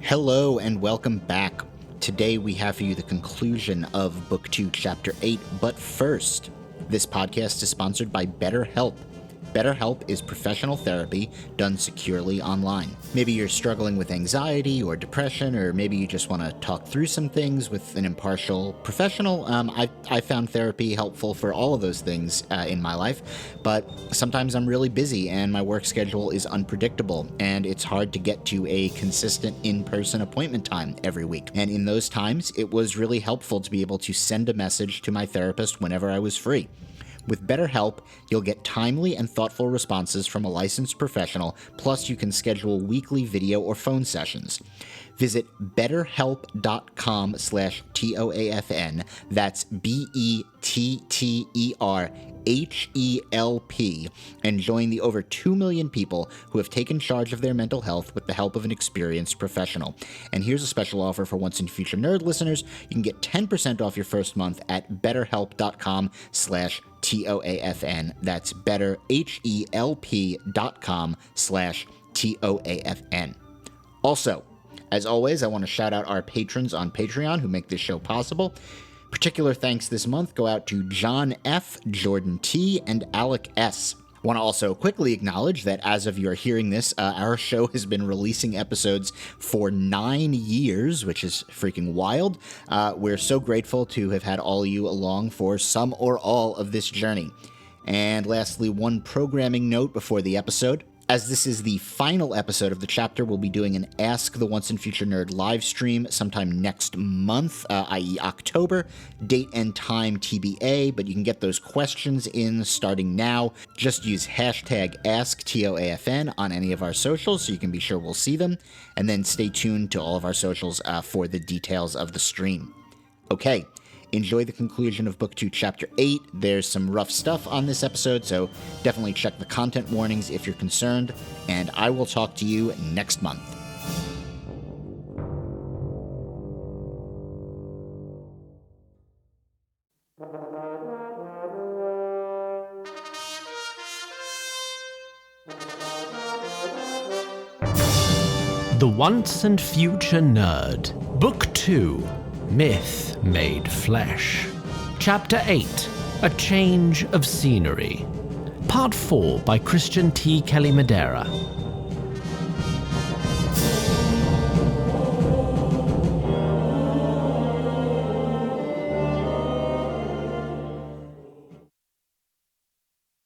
Hello and welcome back. Today we have for you the conclusion of Book 2, Chapter 8, but first, this podcast is sponsored by BetterHelp. BetterHelp is professional therapy done securely online. Maybe you're struggling with anxiety or depression, or maybe you just want to talk through some things with an impartial professional. I found therapy helpful for all of those things in my life, but sometimes I'm really busy and my work schedule is unpredictable, and it's hard to get to a consistent in-person appointment time every week. And in those times, it was really helpful to be able to send a message to my therapist whenever I was free. With BetterHelp, you'll get timely and thoughtful responses from a licensed professional, plus you can schedule weekly video or phone sessions. Visit betterhelp.com/TOAFN, that's BETTERHELP, and join the over 2 million people who have taken charge of their mental health with the help of an experienced professional. And here's a special offer for Once and Future Nerd listeners. You can get 10% off your first month at betterhelp.com/TOAFN. That's betterhelp.com/TOAFN. Also, as always, I want to shout out our patrons on Patreon who make this show possible. Particular thanks this month go out to John F., Jordan T., and Alec S. I want to also quickly acknowledge that as of you are hearing this, our show has been releasing episodes for 9 years, which is freaking wild. We're so grateful to have had all of you along for some or all of this journey. And lastly, one programming note before the episode. As this is the final episode of the chapter, we'll be doing an Ask the Once and Future Nerd live stream sometime next month, i.e. October. Date and time TBA, but you can get those questions in starting now. Just use hashtag AskTOAFN on any of our socials so you can be sure we'll see them. And then stay tuned to all of our socials for the details of the stream. Okay. Enjoy the conclusion of Book 2, Chapter 8. There's some rough stuff on this episode, so definitely check the content warnings if you're concerned, and I will talk to you next month. The Once and Future Nerd, Book 2, Myth Made Flesh. Chapter 8, A Change of Scenery. Part 4 by Christian T. Kelly Madera.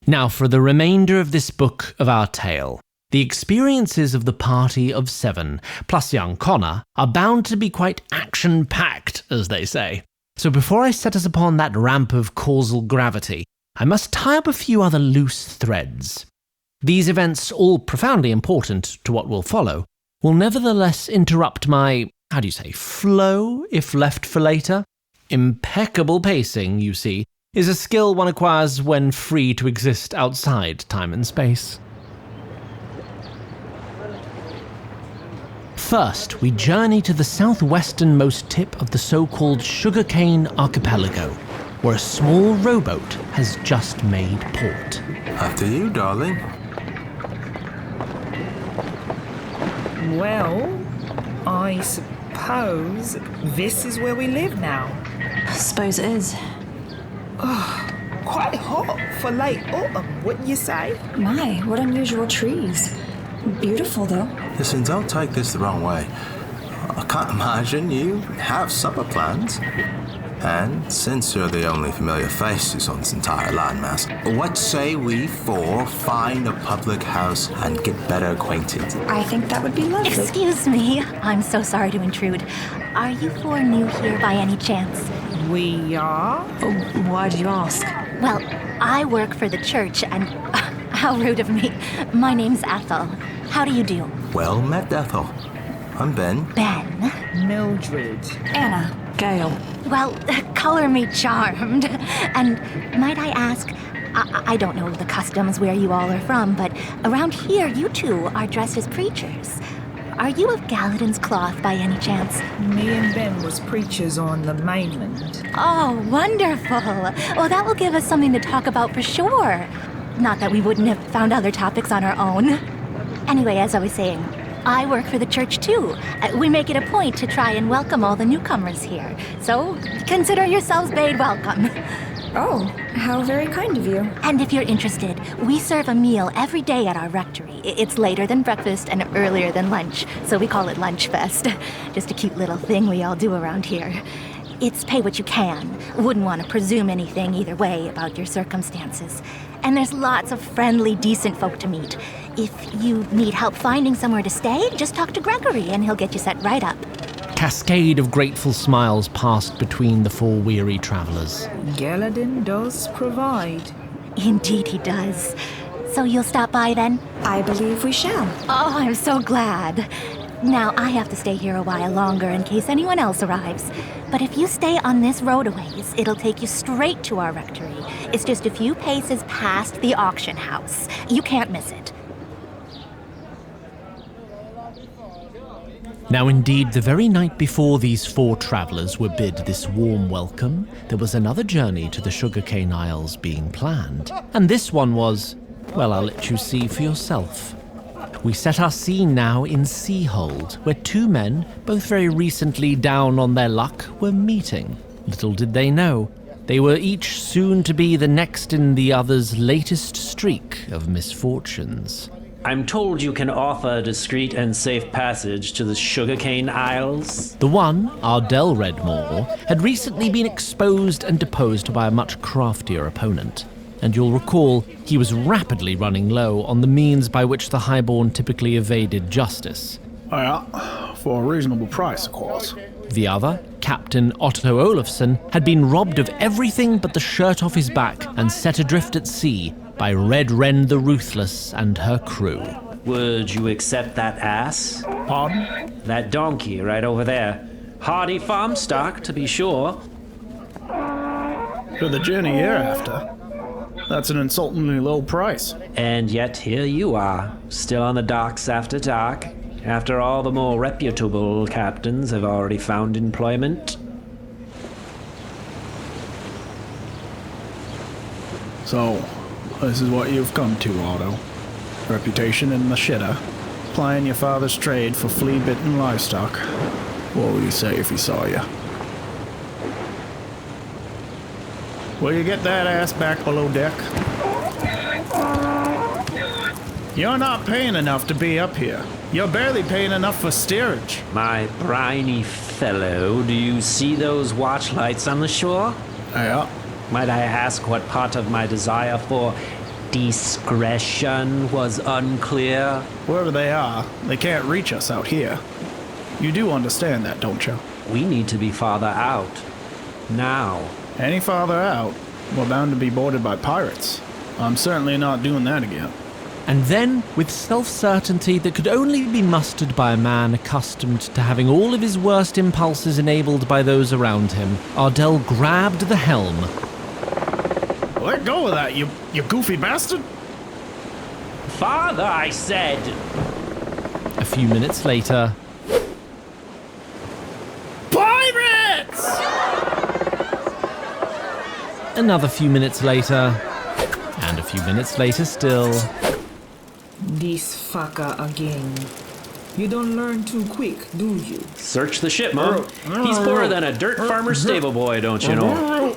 Now for the remainder of this book of our tale. The experiences of the party of 7, plus young Connor, are bound to be quite action-packed, as they say. So before I set us upon that ramp of causal gravity, I must tie up a few other loose threads. These events, all profoundly important to what will follow, will nevertheless interrupt my, flow, if left for later. Impeccable pacing, you see, is a skill one acquires when free to exist outside time and space. First, we journey to the southwesternmost tip of the so-called Sugarcane Archipelago, where a small rowboat has just made port. After you, darling. Well, I suppose this is where we live now. I suppose it is. Quite hot for late autumn, wouldn't you say? My, what unusual trees. Beautiful, though. Listen, don't take this the wrong way. I can't imagine you have supper plans. And since you're the only familiar faces on this entire landmass, what say we four find a public house and get better acquainted? I think that would be lovely. Excuse me. I'm so sorry to intrude. Are you four new here by any chance? We are? Oh, why do you ask? Well, I work for the church and... how rude of me. My name's Ethel. How do you do? Well met, Ethel. I'm Ben. Ben? Mildred. Anna. Gail. Well, color me charmed. And might I ask, I don't know the customs where you all are from, but around here you two are dressed as preachers. Are you of Gallatin's cloth by any chance? Me and Ben was preachers on the mainland. Oh, wonderful. Well, that will give us something to talk about for sure. Not that we wouldn't have found other topics on our own. Anyway, as I was saying, I work for the church too. We make it a point to try and welcome all the newcomers here. So consider yourselves made welcome. Oh, how very kind of you. And if you're interested, we serve a meal every day at our rectory. It's later than breakfast and earlier than lunch, so we call it Lunch Fest. Just a cute little thing we all do around here. It's pay what you can. Wouldn't want to presume anything either way about your circumstances. And there's lots of friendly, decent folk to meet. If you need help finding somewhere to stay, just talk to Gregory and he'll get you set right up. Cascade of grateful smiles passed between the four weary travelers. Galadin does provide. Indeed he does. So you'll stop by then? I believe we shall. Oh, I'm so glad. Now, I have to stay here a while longer in case anyone else arrives. But if you stay on this road a ways, it'll take you straight to our rectory. It's just a few paces past the auction house. You can't miss it. Now indeed, the very night before these four travellers were bid this warm welcome, there was another journey to the Sugarcane Isles being planned. And this one was, well, I'll let you see for yourself. We set our scene now in Seahold, where two men, both very recently down on their luck, were meeting. Little did they know, they were each soon to be the next in the other's latest streak of misfortunes. I'm told you can offer a discreet and safe passage to the Sugarcane Isles. The one, Ardell Redmore, had recently been exposed and deposed by a much craftier opponent. And you'll recall, he was rapidly running low on the means by which the Highborn typically evaded justice. Yeah, for a reasonable price, of course. The other, Captain Otto Olafsson, had been robbed of everything but the shirt off his back and set adrift at sea by Red Wren the Ruthless and her crew. Would you accept that ass? Pardon? That donkey right over there. Hardy farm stock, to be sure. For the journey you're after, that's an insultingly low price. And yet here you are, still on the docks after dark, after all the more reputable captains have already found employment. So, this is what you've come to, Otto. Reputation in the shitter. Plying your father's trade for flea-bitten livestock. What would he say if he saw you? Will you get that ass back below deck? You're not paying enough to be up here. You're barely paying enough for steerage. My briny fellow, do you see those watch lights on the shore? Yeah. Might I ask what part of my desire for discretion was unclear? Wherever they are, they can't reach us out here. You do understand that, don't you? We need to be farther out. Now. Any farther out, we're bound to be boarded by pirates. I'm certainly not doing that again. And then, with self-certainty that could only be mustered by a man accustomed to having all of his worst impulses enabled by those around him, Ardell grabbed the helm. Let go of that, you goofy bastard! Father, I said! A few minutes later... Pirates! Another few minutes later... And a few minutes later still... This fucker again. You don't learn too quick, do you? Search the ship, Mom. He's poorer than a dirt farmer stable boy, don't you know?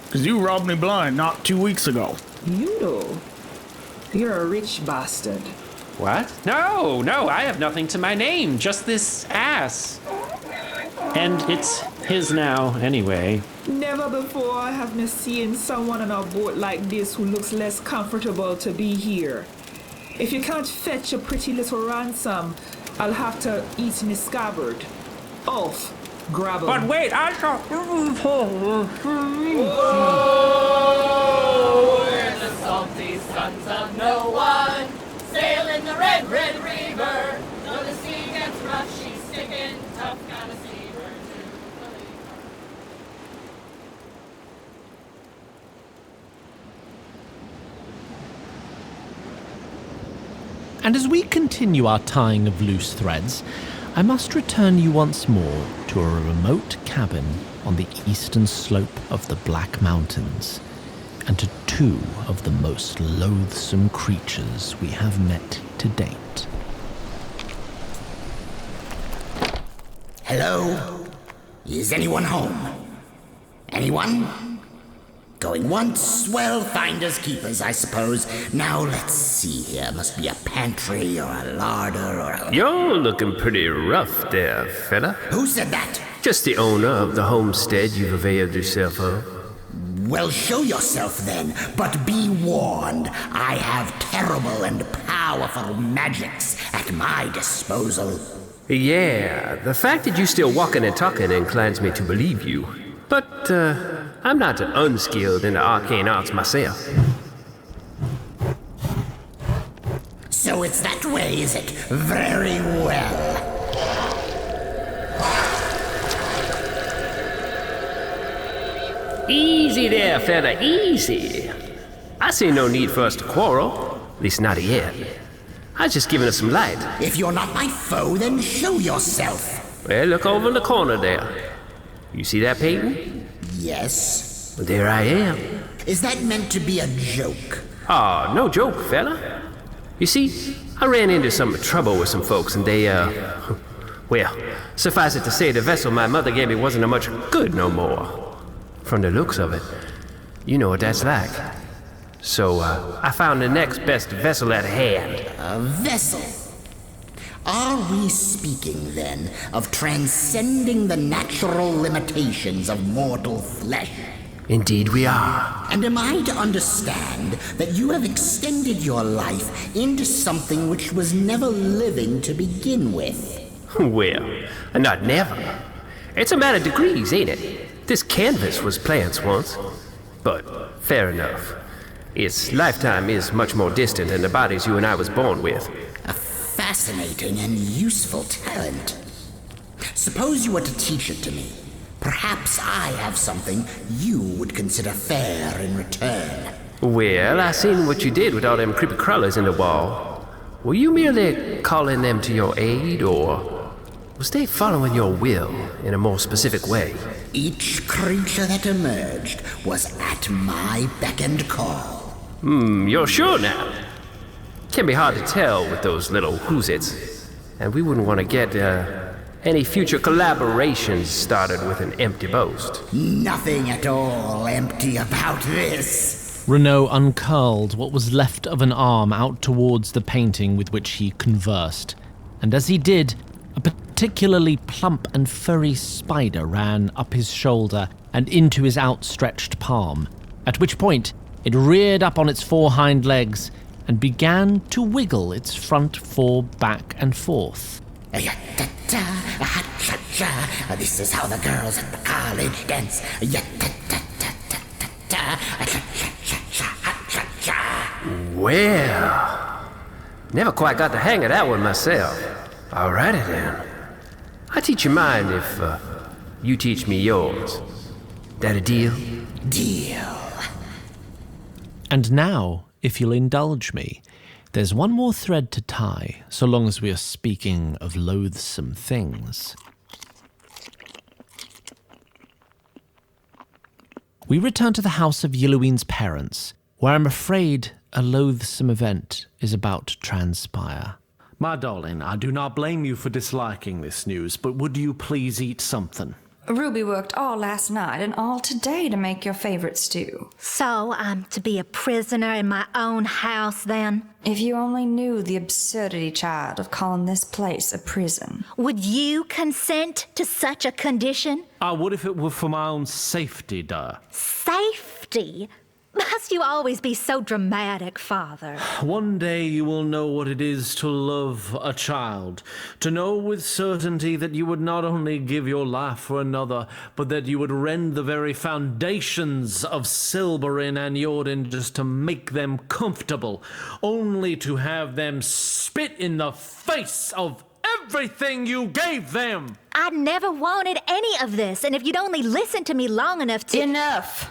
Because you robbed me blind not 2 weeks ago. You know. You're a rich bastard. What? No, I have nothing to my name, just this ass. And it's his now, anyway. Never before have me seen someone on a boat like this who looks less comfortable to be here. If you can't fetch a pretty little ransom, I'll have to eat me scabbard. Off, grab 'em. But wait, I thought... Oh, we're the salty sons of no one, sail in the red, red river. Though the sea gets rough, she's sticking tough, gotta see her to believe her. And as we continue our tying of loose threads, I must return you once more to a remote cabin on the eastern slope of the Black Mountains. and to two of the most loathsome creatures we have met to date. Hello? Is anyone home? Anyone? Going once? Well, finders keepers, I suppose. Now, let's see here. Must be a pantry or a larder or a... You're looking pretty rough there, fella. Who said that? Just the owner of the homestead you've availed yourself of. Well, show yourself then, but be warned. I have terrible and powerful magics at my disposal. Yeah, the fact that you're still walking and talking inclines me to believe you. But, I'm not unskilled in the arcane arts myself. So it's that way, is it? Very well. Easy there, fella, easy. I see no need for us to quarrel, at least not yet. I was just giving us some light. If you're not my foe, then show yourself. Well, look over in the corner there. You see that painting? Yes. Well, there I am. Is that meant to be a joke? Oh, no joke, fella. You see, I ran into some trouble with some folks and they, well, suffice it to say, the vessel my mother gave me wasn't a much good no more. From the looks of it, you know what that's like. So, I found the next best vessel at hand. A vessel? Are we speaking, then, of transcending the natural limitations of mortal flesh? Indeed we are. And am I to understand that you have extended your life into something which was never living to begin with? Well, not never. It's a matter of degrees, ain't it? This canvas was plants once. But, fair enough. Its lifetime is much more distant than the bodies you and I was born with. A fascinating and useful talent. Suppose you were to teach it to me. Perhaps I have something you would consider fair in return. Well, I seen what you did with all them creepy crawlers in the wall. Were you merely calling them to your aid, or was they following your will in a more specific way? Each creature that emerged was at my beck and call. You're sure now? Can be hard to tell with those little who's-its. And we wouldn't want to get, any future collaborations started with an empty boast. Nothing at all empty about this. Renaud uncurled what was left of an arm out towards the painting with which he conversed, and as he did, a particularly plump and furry spider ran up his shoulder and into his outstretched palm, at which point it reared up on its four hind legs and began to wiggle its front four back and forth. This is how the girls at the college dance. Well, never quite got the hang of that one myself. Alrighty then. I'll teach you mine if, you teach me yours. That a deal? Deal. And now, if you'll indulge me, there's one more thread to tie, so long as we are speaking of loathsome things. We return to the house of Wyyn's parents, where I'm afraid a loathsome event is about to transpire. My darling, I do not blame you for disliking this news, but would you please eat something? Ruby worked all last night and all today to make your favorite stew. So I'm to be a prisoner in my own house, then? If you only knew the absurdity, child, of calling this place a prison. Would you consent to such a condition? I would if it were for my own safety, duh. Safety? Must you always be so dramatic, Father? One day you will know what it is to love a child, to know with certainty that you would not only give your life for another, but that you would rend the very foundations of Silberin and Jordan just to make them comfortable, only to have them spit in the face of everything you gave them. I never wanted any of this, and if you'd only listened to me long enough to... Enough!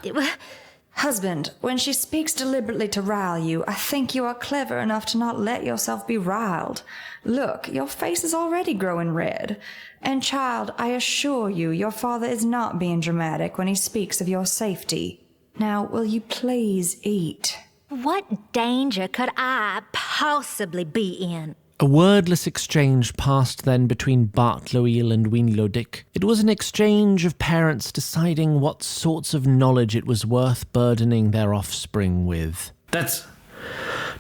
Husband, when she speaks deliberately to rile you, I think you are clever enough to not let yourself be riled. Look, your face is already growing red. And child, I assure you, your father is not being dramatic when he speaks of your safety. Now, will you please eat? What danger could I possibly be in? A wordless exchange passed then between Bart Loyal and Wyyn lo-Dyk. It was an exchange of parents deciding what sorts of knowledge it was worth burdening their offspring with. That's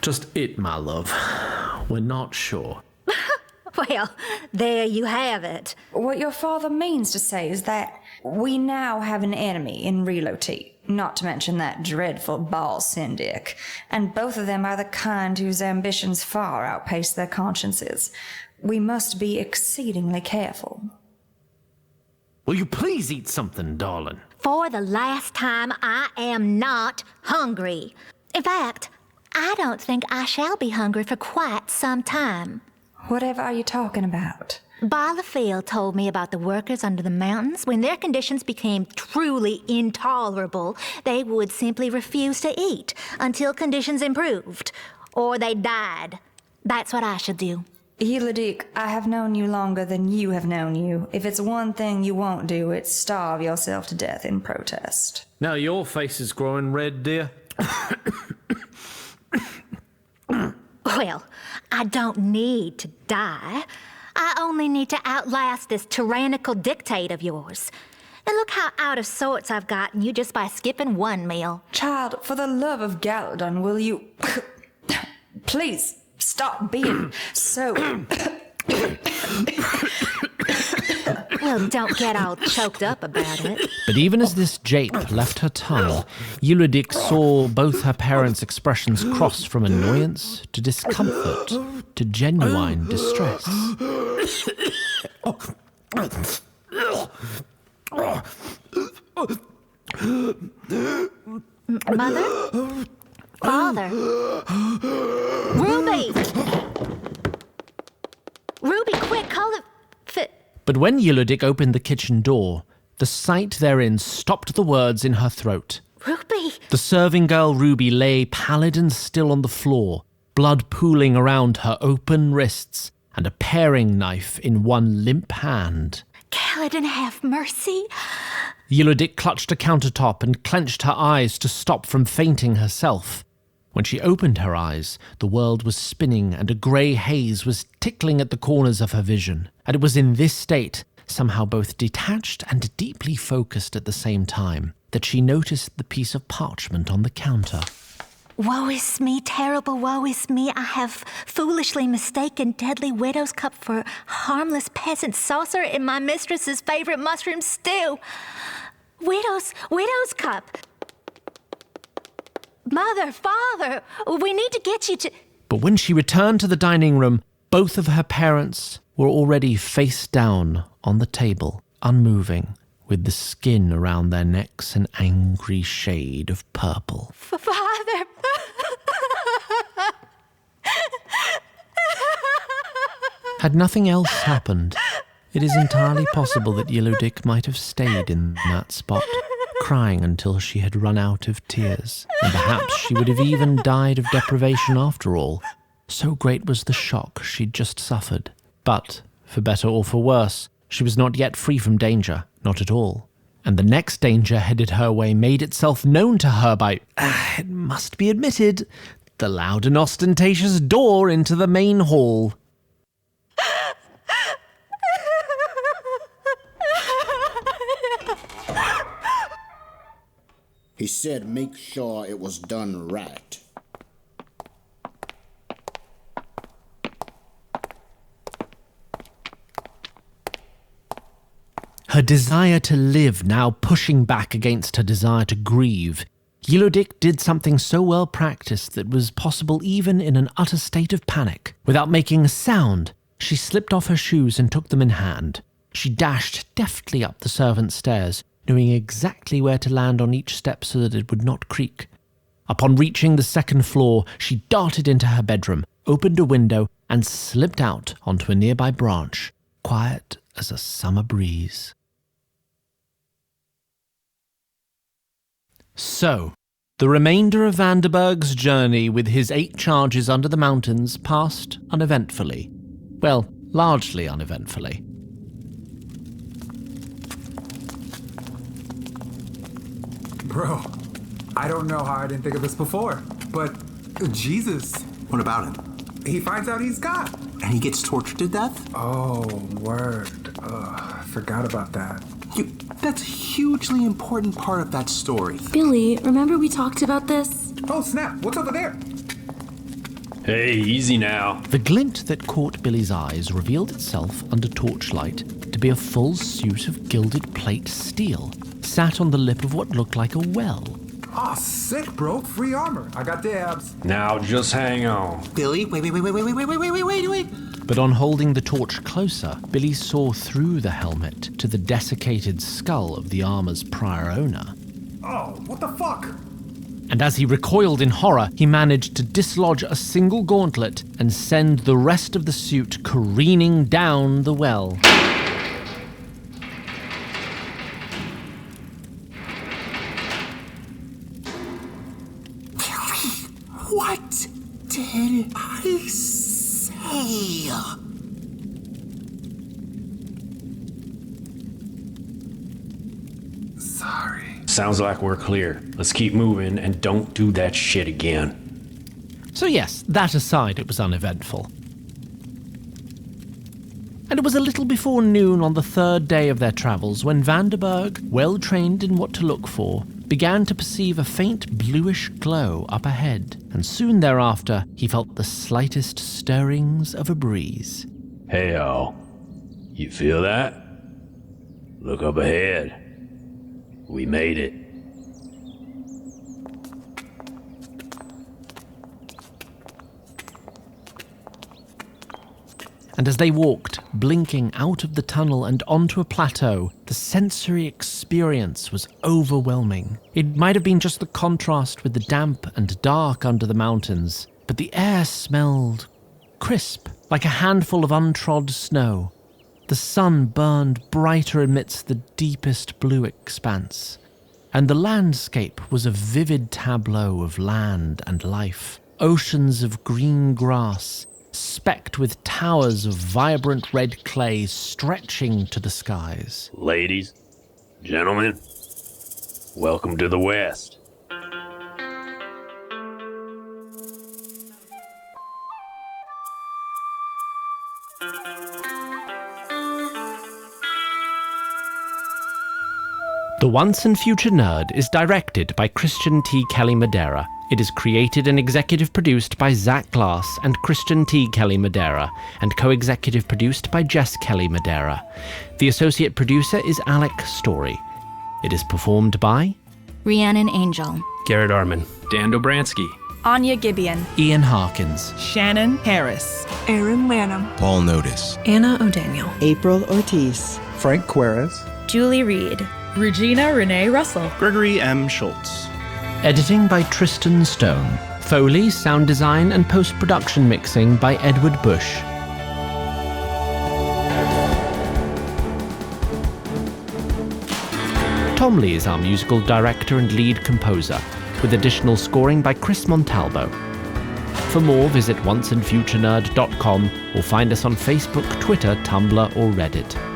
just it, my love. We're not sure. Well, there you have it. What your father means to say is that we now have an enemy in Realism, not to mention that dreadful ball syndic, and both of them are the kind whose ambitions far outpace their consciences. We must be exceedingly careful. Will you please eat something, darling? For the last time, I am not hungry. In fact, I don't think I shall be hungry for quite some time. Whatever are you talking about? Barlafield told me about the workers under the mountains. When their conditions became truly intolerable, they would simply refuse to eat until conditions improved, or they died. That's what I should do. lo-Dyk, I have known you longer than you have known you. If it's one thing you won't do, it's starve yourself to death in protest. Now your face is growing red, dear. Well, I don't need to die. I only need to outlast this tyrannical dictate of yours. And look how out of sorts I've gotten you just by skipping one meal. Child, for the love of Galadon, will you... Please, stop being so... Well, don't get all choked up about it. But even as this jape left her tongue, lo-Dyk saw both her parents' expressions cross from annoyance to discomfort to genuine distress. Mother? Father? Ruby! Ruby, quick, call the... But when lo-Dyk opened the kitchen door, the sight therein stopped the words in her throat. Ruby! The serving girl Ruby lay pallid and still on the floor, blood pooling around her open wrists, and a paring knife in one limp hand. Kaladin, have mercy. lo-Dyk clutched a countertop and clenched her eyes to stop from fainting herself. When she opened her eyes, the world was spinning and a grey haze was tickling at the corners of her vision. And it was in this state, somehow both detached and deeply focused at the same time, that she noticed the piece of parchment on the counter. Woe is me, terrible woe is me. I have foolishly mistaken deadly widow's cup for harmless peasant saucer in my mistress's favorite mushroom stew. Widow's cup. Mother, father, we need to get you to... But when she returned to the dining room, both of her parents were already face down on the table, unmoving, with the skin around their necks an angry shade of purple. Father! Had nothing else happened, it is entirely possible that lo-Dyk might have stayed in that spot, crying until she had run out of tears, and perhaps she would have even died of deprivation after all. So great was the shock she'd just suffered. But, for better or for worse, she was not yet free from danger, not at all. And the next danger headed her way made itself known to her by, it must be admitted, the loud and ostentatious door into the main hall. He said make sure it was done right. Her desire to live now pushing back against her desire to grieve, lo-Dyk did something so well practiced that was possible even in an utter state of panic. Without making a sound, she slipped off her shoes and took them in hand. She dashed deftly up the servants' stairs, knowing exactly where to land on each step so that it would not creak. Upon reaching the second floor, she darted into her bedroom, opened a window, and slipped out onto a nearby branch, quiet as a summer breeze. So, the remainder of Vanderberg's journey with his 8 charges under the mountains passed uneventfully. Well, largely uneventfully. Bro, I don't know how I didn't think of this before, but Jesus. What about him? He finds out he's God. And he gets tortured to death? Oh, word. I forgot about that. That's a hugely important part of that story. Billy, remember we talked about this? Oh, snap. What's over there? Hey, easy now. The glint that caught Billy's eyes revealed itself under torchlight to be a full suit of gilded plate steel, sat on the lip of what looked like a well. Aw, sick, bro. Free armor. I got dabs. Now just hang on. Billy, wait. But on holding the torch closer, Billy saw through the helmet to the desiccated skull of the armor's prior owner. Oh, what the fuck? And as he recoiled in horror, he managed to dislodge a single gauntlet and send the rest of the suit careening down the well. What did I say? Sorry. Sounds like we're clear. Let's keep moving and don't do that shit again. So yes, that aside, it was uneventful. And it was a little before noon on the third day of their travels when Vanderberg, well trained in what to look for, began to perceive a faint bluish glow up ahead, and soon thereafter he felt the slightest stirrings of a breeze. Hey y'all, you feel that? Look up ahead. We made it. And as they walked, blinking out of the tunnel and onto a plateau, the sensory experience was overwhelming. It might have been just the contrast with the damp and dark under the mountains, but the air smelled crisp, like a handful of untrod snow. The sun burned brighter amidst the deepest blue expanse, and the landscape was a vivid tableau of land and life. Oceans of green grass, specked with towers of vibrant red clay stretching to the skies. Ladies, gentlemen, welcome to the West. The Once and Future Nerd is directed by Christian T. Kelly Madera. It is created and executive produced by Zach Glass and Christian T. Kelly Madera, and co-executive produced by Jess Kelly Madera. The associate producer is Alec Story. It is performed by Rhiannon Angel, Garrett Arman, Dan Dobransky, Anya Gibeon, Ian Harkins, Shannon Harris, Aaron Lanham, Paul Notice, Anna O'Daniel, April Ortiz, Frank Querez, Julie Reed, Regina Renee Russell, Gregory M. Schultz. Editing by Tristan Stone. Foley, sound design and post-production mixing by Edward Bush. Tom Lee is our musical director and lead composer, with additional scoring by Chris Montalvo. For more, visit onceandfuturenerd.com or find us on Facebook, Twitter, Tumblr or Reddit.